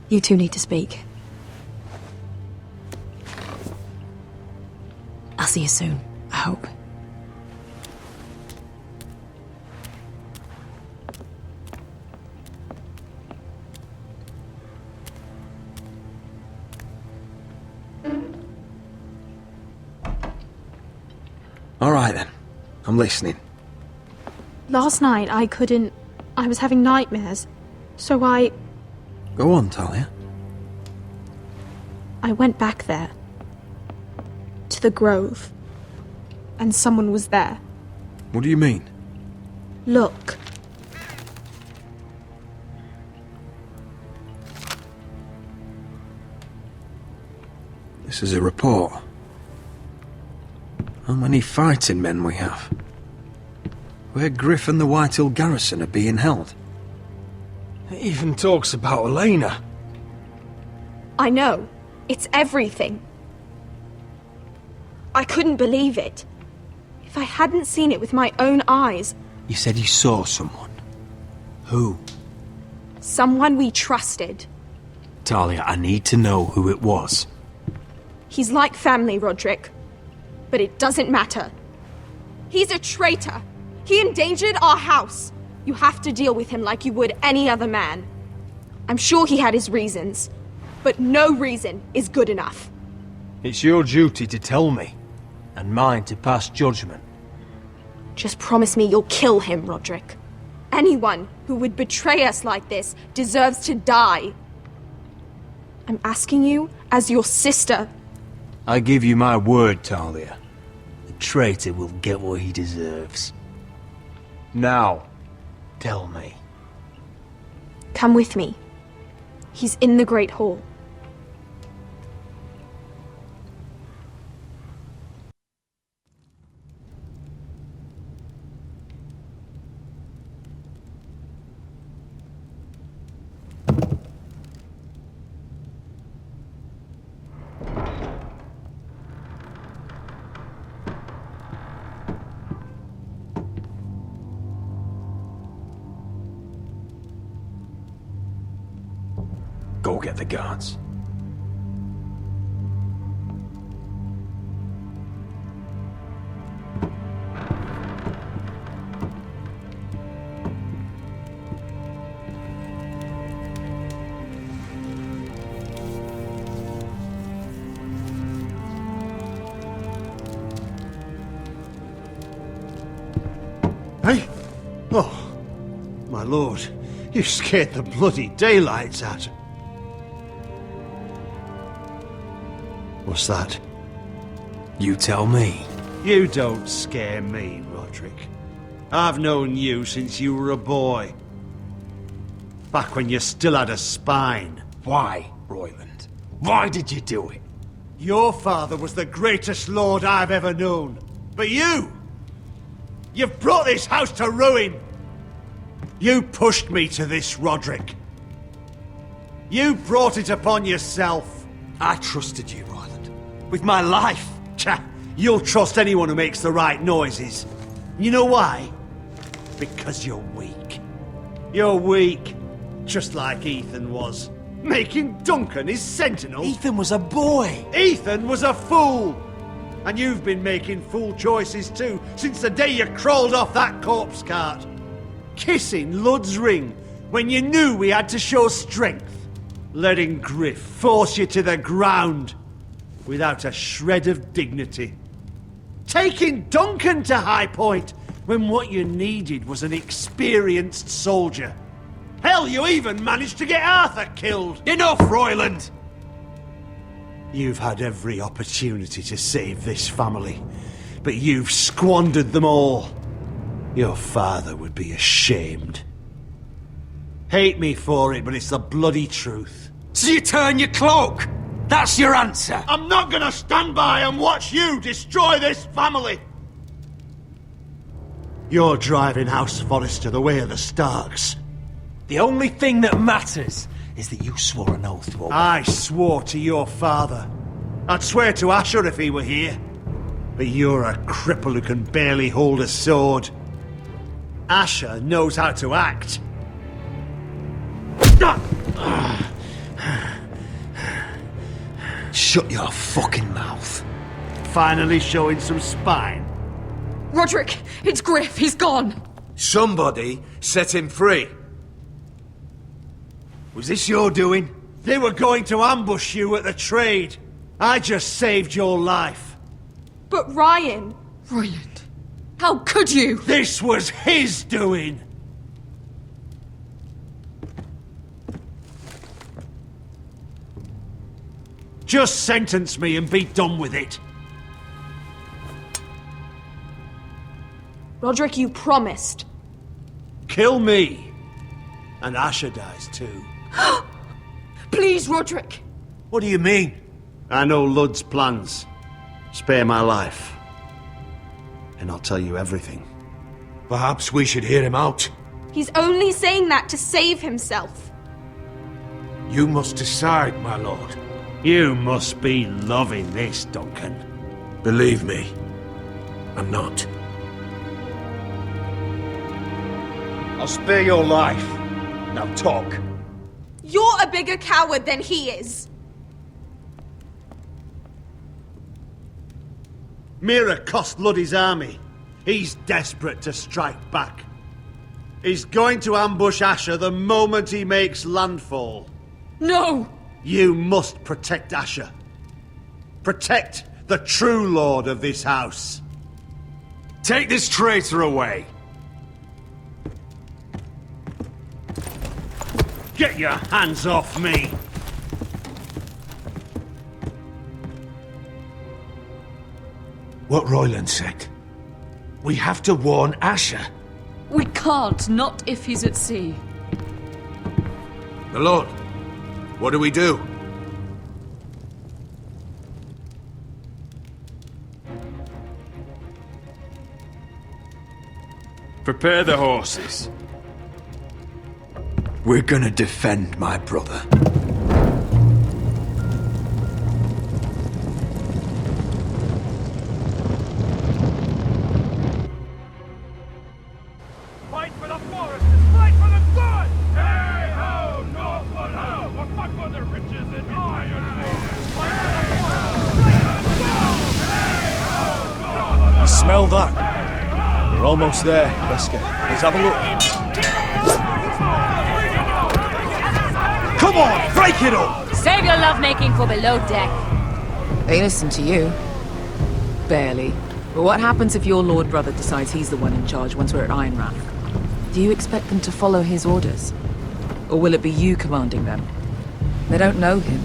You two need to speak. I'll see you soon, I hope. All right, then. I'm listening. Last night, I was having nightmares. So I Go on, Talia. went back there. To the grove. And someone was there. What do you mean? Look. This is a report. How many fighting men we have? Where Griff and the Whitehill garrison are being held. It even talks about Elena. I know. It's everything. I couldn't believe it. If I hadn't seen it with my own eyes... You said you saw someone. Who? Someone we trusted. Talia, I need to know who it was. He's like family, Roderick. But it doesn't matter. He's a traitor. He endangered our house. You have to deal with him like you would any other man. I'm sure he had his reasons. But no reason is good enough. It's your duty to tell me, and mine to pass judgment. Just promise me you'll kill him, Roderick. Anyone who would betray us like this deserves to die. I'm asking you as your sister. I give you my word, Talia. The traitor will get what he deserves. Now, tell me. Come with me. He's in the Great Hall. Go get the guards. Hey? Oh, my lord, you scared the bloody daylights out. What's that? You tell me. You don't scare me, Roderick. I've known you since you were a boy. Back when you still had a spine. Why, Royland? Why did you do it? Your father was the greatest lord I've ever known. But you've brought this house to ruin. You pushed me to this, Roderick. You brought it upon yourself. I trusted you, Royland. With my life. Cha, you'll trust anyone who makes the right noises. You know why? Because you're weak. You're weak. Just like Ethan was. Making Duncan his sentinel. Ethan was a boy. Ethan was a fool. And you've been making fool choices too, since the day you crawled off that corpse cart. Kissing Lud's ring when you knew we had to show strength. Letting Griff force you to the ground without a shred of dignity. Taking Duncan to High Point when what you needed was an experienced soldier. Hell, you even managed to get Arthur killed. Enough, Royland! You've had every opportunity to save this family, but you've squandered them all. Your father would be ashamed. Hate me for it, but it's the bloody truth. So you turn your cloak? That's your answer? I'm not gonna stand by and watch you destroy this family! You're driving House Forrester the way of the Starks. The only thing that matters is that you swore an oath to obey. I swore to your father. I'd swear to Asher if he were here. But you're a cripple who can barely hold a sword. Asher knows how to act. Shut your fucking mouth. Finally showing some spine. Roderick, it's Griff. He's gone. Somebody set him free. Was this your doing? They were going to ambush you at the trade. I just saved your life. But Ryan... Royland, how could you? This was his doing. Just sentence me and be done with it. Roderick, you promised. Kill me. And Asher dies too. Please, Roderick. What do you mean? I know Lud's plans. Spare my life. And I'll tell you everything. Perhaps we should hear him out. He's only saying that to save himself. You must decide, my lord. You must be loving this, Duncan. Believe me, I'm not. I'll spare your life. Now talk. You're a bigger coward than he is. Mira cost Lud his army. He's desperate to strike back. He's going to ambush Asher the moment he makes landfall. No! You must protect Asher. Protect the true lord of this house. Take this traitor away. Get your hands off me! What Royland said. We have to warn Asher. We can't, not if he's at sea. My lord, what do we do? Prepare the horses. We're gonna defend my brother. Fight for the foresters! Fight for the good! Hey ho! No for no! We'll fight for the riches and iron! Fight for the foresters! You smell that? We're almost there, Wesker. Let's have a look. Come on, break it up! Save your lovemaking for below deck. They listen to you. Barely. But what happens if your lord brother decides he's the one in charge once we're at Ironrath? Do you expect them to follow his orders? Or will it be you commanding them? They don't know him.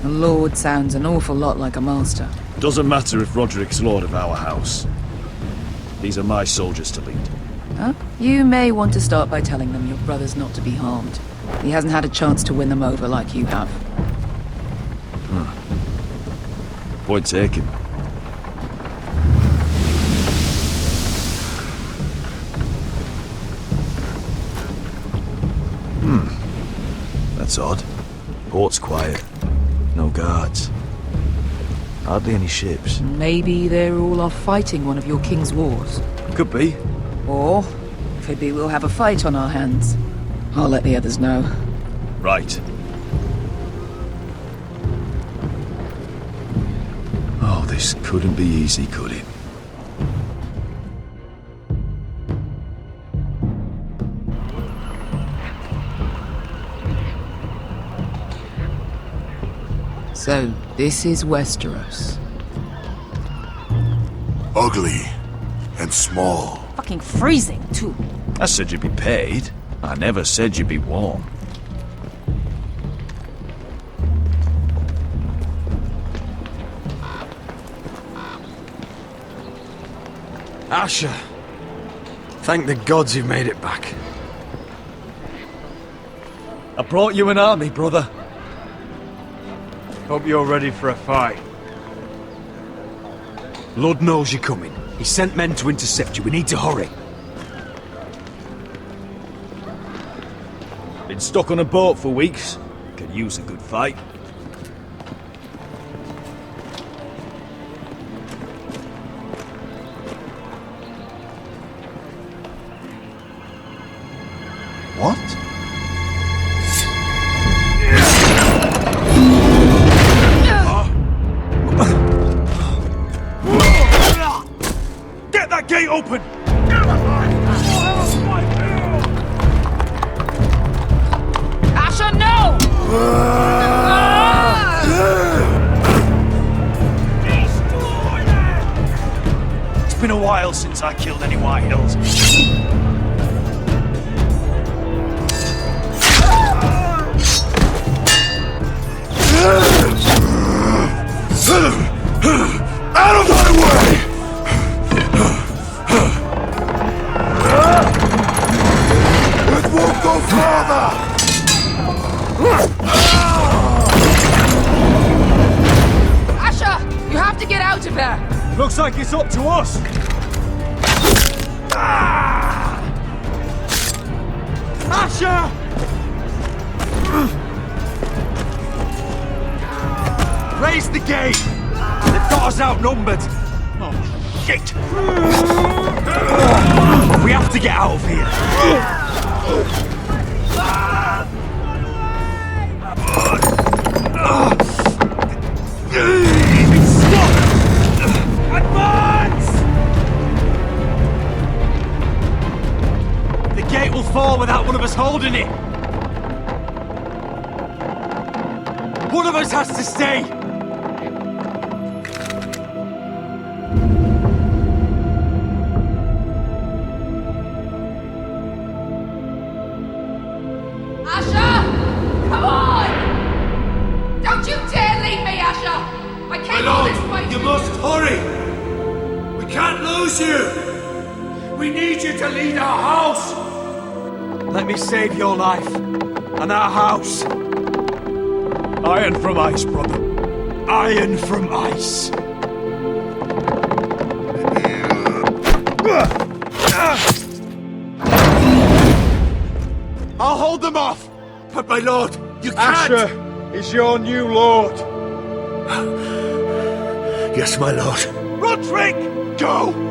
A lord sounds an awful lot like a master. Doesn't matter if Roderick's lord of our house. These are my soldiers to lead. Huh? You may want to start by telling them your brother's not to be harmed. He hasn't had a chance to win them over like you have. Point taken. That's odd. Port's quiet. No guards. Hardly any ships. Maybe they're all off fighting one of your king's wars. Could be. Or could be we'll have a fight on our hands. I'll let the others know. Right. Oh, this couldn't be easy, could it? So, this is Westeros. Ugly and small. Fucking freezing, too. I said you'd be paid. I never said you'd be warm. Asher! Thank the gods you've made it back. I brought you an army, brother. Hope you're ready for a fight. Lord knows you're coming. He sent men to intercept you. We need to hurry. Been stuck on a boat for weeks. Could use a good fight. What? Get that gate open! Asher, no! It's been a while since I killed any White Hills. Out of my way! It won't go farther! Asher, you have to get out of there! Looks like it's up to us. Asher! Raise the gate! They've got us outnumbered! Oh, shit! We have to get out of here! Stop! Advance! The gate will fall without one of us holding it! One of us has to stay! Asher! Come on! Don't you dare leave me, Asher! I came all this way You must hurry! We can't lose you! We need you here to lead our house! Let me save your life and our house. Iron from ice, brother. Iron from ice. I'll hold them off! But my lord, you can't! Asher is your new lord. Yes, my lord. Roderick! Go!